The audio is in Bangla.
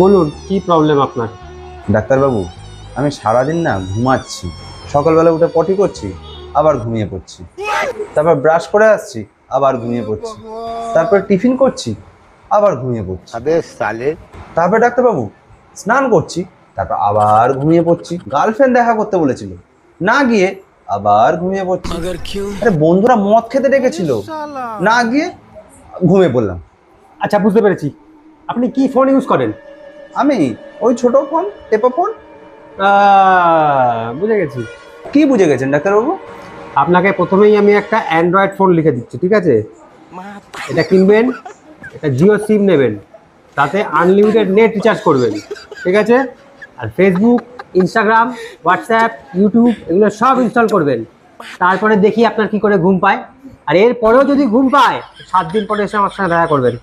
বলুন কি প্রবলেম আপনার? ডাক্তারবাবু, আমি সারাদিন না ঘুমাচ্ছি, সকালবেলা উঠে পটি করছি, আবার ঘুমিয়ে পড়ছি, তারপর ব্রাশ করে আসছি, আবার ঘুমিয়ে পড়ছি, তারপর টিফিন করছি, আবার ঘুমিয়ে পড়ছি। তারপর ডাক্তারবাবু স্নান করছি, তারপর আবার ঘুমিয়ে পড়ছি। গার্লফ্রেন্ড দেখা করতে বলেছিল, না গিয়ে আবার ঘুমিয়ে পড়ছি। আরে বন্ধুরা মদ খেতে ডেকেছিল, না গিয়ে ঘুমিয়ে পড়লাম। আচ্ছা, বুঝতে পেরেছি। আপনি কি ফোন ইউজ করেন? আমি ওই ছোট ফোন, টেপা ফোন। বুঝে গেছি। কি বুঝে গেছেন ডাক্তারবাবু? আপনাকে প্রথমেই আমি একটা অ্যান্ড্রয়েড ফোন লিখে দিচ্ছি, ঠিক আছে? এটা কিনবেন, এটা জিও সিম নেবেন, তাতে আনলিমিটেড নেট রিচার্জ করবেন, ঠিক আছে? আর ফেসবুক, ইনস্টাগ্রাম, হোয়াটসঅ্যাপ, ইউটিউব এগুলো সব ইনস্টল করবেন। তারপরে দেখি আপনার কি করে ঘুম পায়। আর এরপরেও যদি ঘুম পায়, 7 দিন পরে এসে আমার সঙ্গে দেখা করবেন।